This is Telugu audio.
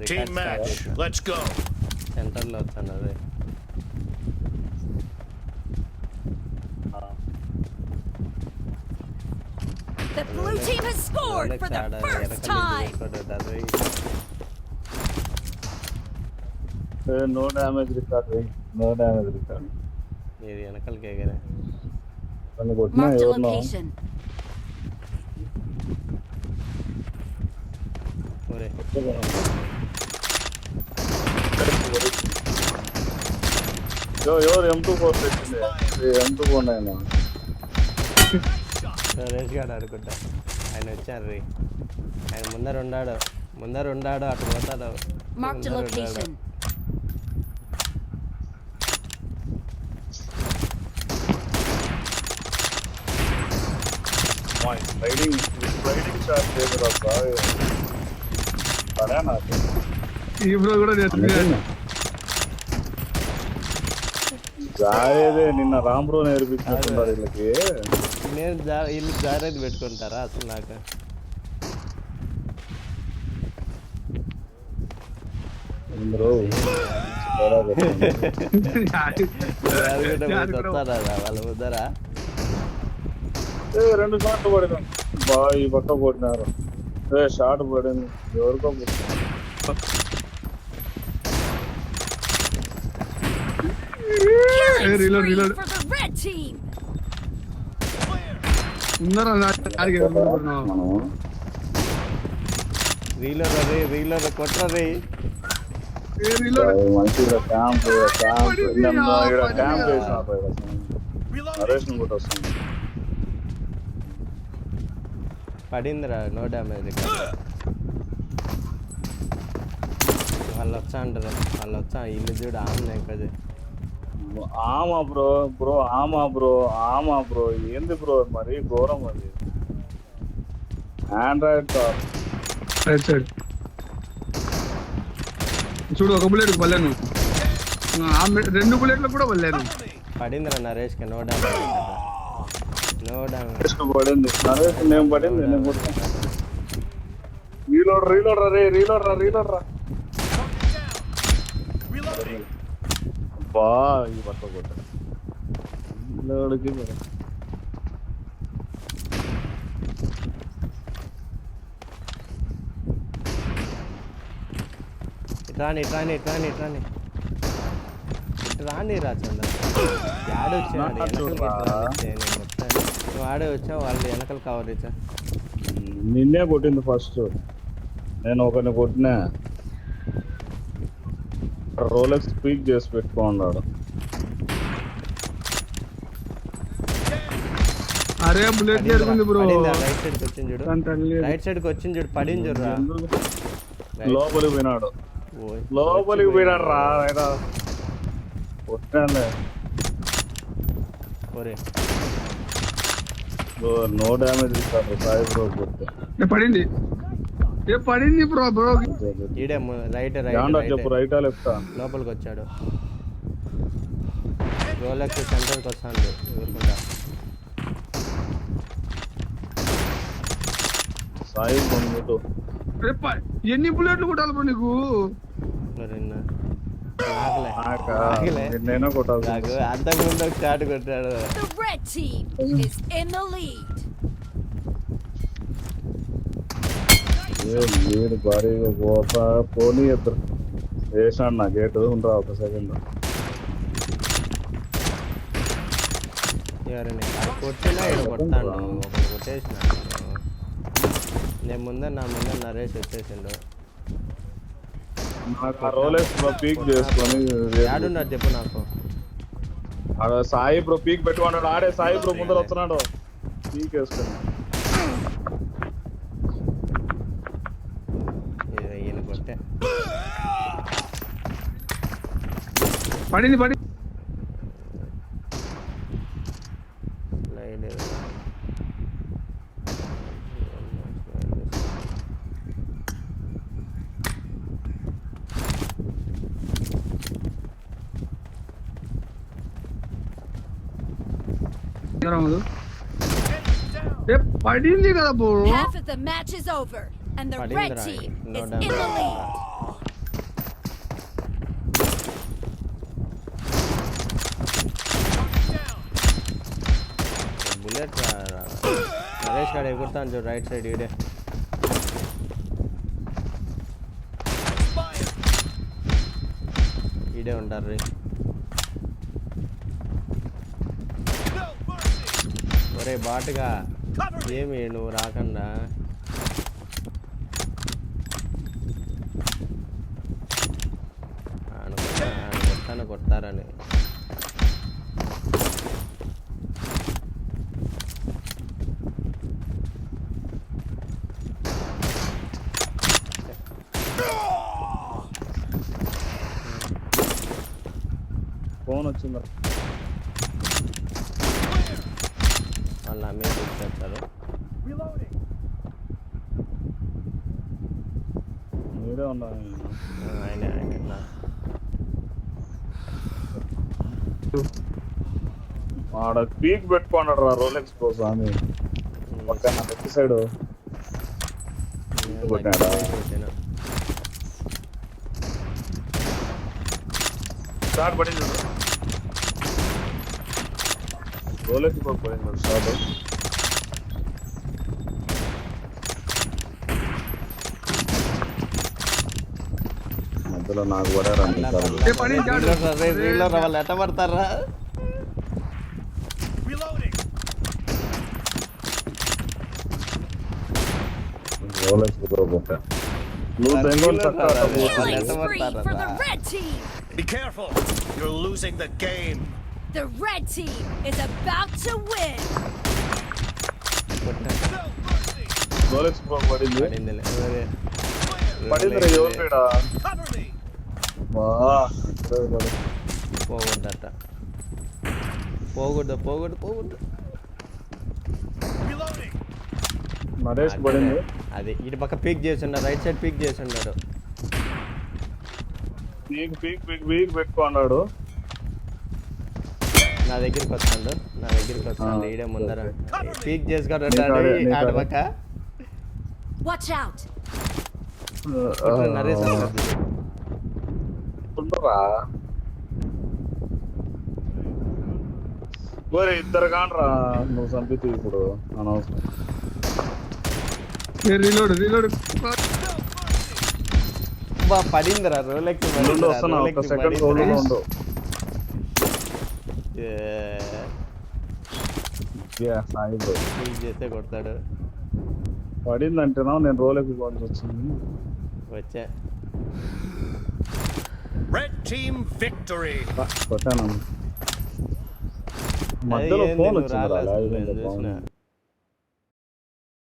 Team match. Let's go. సెంటర్లో వచ్చాను అదే. The blue team has scored for the first time. No damage record. No damage record. ఇది వెనకలకే కదా. Marked a location. ఒరే ఎవరు M24 పెట్టింది? M24 అయినా రేస్ గాడు అనుకుంటా. ఆయన వచ్చారు రీ. ఆయన ముందర ఉండాడు అటు పోతాడు. Marked a location. Riding shot చేయరా బాయ్. సరే నాకు ఈ బ్రో కూడా నేర్చుకున్నాను. జాయేదే నిన్న రామ్ బ్రో నేర్పించుకుంటున్నారు వీళ్ళకి. నేను వీళ్ళు జాగ్రత్త పెట్టుకుంటారా అసలు నాకు? బ్రో వస్తారా వాళ్ళ ముద్దరా? రెండు షాట్లు పడినాం బా. ఈ పక్క కొట్టినారు. షాట్ పడింది ఎవరికో. Killing spree for the red team. ఉన్నారా మనం రీలో కొట్టరా రీ. మంచిగా క్యాంప్ వేసినారు. నరేష్ కూడా వస్తుంది. పడిందిరా. No damage. వాళ్ళు వచ్చా అంటారు. వాళ్ళు వచ్చా ఇల్లు చూడు ఆమె కదా. ఆమా బ్రో ఏంది బ్రో మరి ఘోరం అది. ఆండ్రాయిడ్ కార్ రైట్ సైడ్ చూడు. ఒక బుల్లెట్ పల్లాను, రెండు బుల్లెట్లు కూడా పల్లాను. పడిందిరా నరేష్కి. No damage. పడింది నరేష్. నేను పడింది. నేను కొట్టాను. రీలోడ్ రా. బా ఈ పక్క కొట్టాడు. రాని రాచండ వాడే వచ్చా. వాళ్ళు వెనకలు కవర్ ఇచ్చా. నిన్నే కొట్టింది ఫస్ట్. నేను ఒకరిని కొట్టినా. రోలెక్స్ స్పీక్ చేసి పెట్టుకున్నాడు. అరే బుల్లెట్ జరుగుతుంది బ్రో. రైట్ సైడ్కి వచ్చింది చూడు. పడింది చూడరా. లోపలికి పోయినాడు రా. కొట్టాను. నో డ్యామేజ్ ఇస్తాడు సాయి బ్రో కొట్టే. పడింది బ్రో. ఈడే రైట్ చెప్పు. రైటా లెఫ్ట్? లోపలికి వచ్చాడు. రోలెక్స్ సెంటర్కి వస్తాడు ఎదుర్కొంటా. సాయి ముందు ఎన్ని బుల్లెట్లు కొట్టాలి బ్రో నీకు? నేనే కొట్టాలి. అంతకుముందు ఒక షాట్ కొట్టాడు. The red team is in the lead. Lead భారీగా పోతా పోనీ ఇద్దరు వేసాడు. నా గేటు ఉండరా ఒక సెకండ్. కొట్టినా కొడతాడు. ఒకటి కొట్టేసిన. నేను నా ముందర నరేష్ వచ్చేసిండు. రోలెక్స్ బ్రో పీక్ చేసుకొని ఆడున్నాడు చెప్పు నాకు. సాయి బ్రో పీక్ పెట్టుకున్నాడు. ఆడే సాయి బ్రో ముందర వస్తున్నాడు. పీక్ వేసుకొని ఈయన కొట్టే. పడింది. Half of the match is over and the red team is in the lead. Naresh గారు ఎగురుతాను చూడు రైట్ సైడ్ ఈడే ఈడే ఉంటారు రీ ఒరే బాటుగా ఏమి నువ్వు రాకుండా అనుకుంటాను కొడతారని ఫోన్ వచ్చిందా వాళ్ళ అమ్మే తీసుకెళ్తారు మీరే ఉన్నా ఆయన ఆడ పీక్ పెట్టుకున్నాడు రా రోలెక్స్ ప్రో స్వామి పక్కన లెఫ్ట్ సైడ్ కొట్టాడా స్టార్ట్ పడింది రోలెక్స్ ప్రో పడింది స్టార్ట్ మధ్యలో నాకు కూడా వాళ్ళు ఎట్ట పడతారా రోలెక్స్ ప్రో కొట్టా నువ్వు Bengaluru Killing spree for the red team. Be careful! You're losing the game! The red team is about to win. Rolex pro పడింది పడిందిలే పడింది రే ఎవరు ఇక్కడ Cover me! వా పోకూడదట పోకూడదు Reloading! నరేష్ పడింది అది ఇటు పక్క పీక్ చేసిండు రైట్ సైడ్ పీక్ చేసిండాడు పీక్ పెట్టుకున్నాడు నా దగ్గరికి వస్తాడు ఈడే ముందర పీక్ చేసుకుంటాడు ఆడ పక్క Watch out. నరేష్ ఉండరా మరి ఇద్దరు కానరా నువ్వు చంపితే ఇప్పుడు అనవసరం రీలోడ్ పడిందిరా రోలెక్స్ వస్తున్నా ఒక సెకండ్ ఉండు సాయి బ్రో పీక్ చేస్తే కొడతాడు పడిందంటేనా నేను రోలెక్స్ ఇవ్వాల్సి వచ్చింది వచ్చా Red team victory! కొట్టాను మధ్యలో ఏంది ఫోన్ నువ్వు వచ్చింది రాలేదు, నేను చూసిన.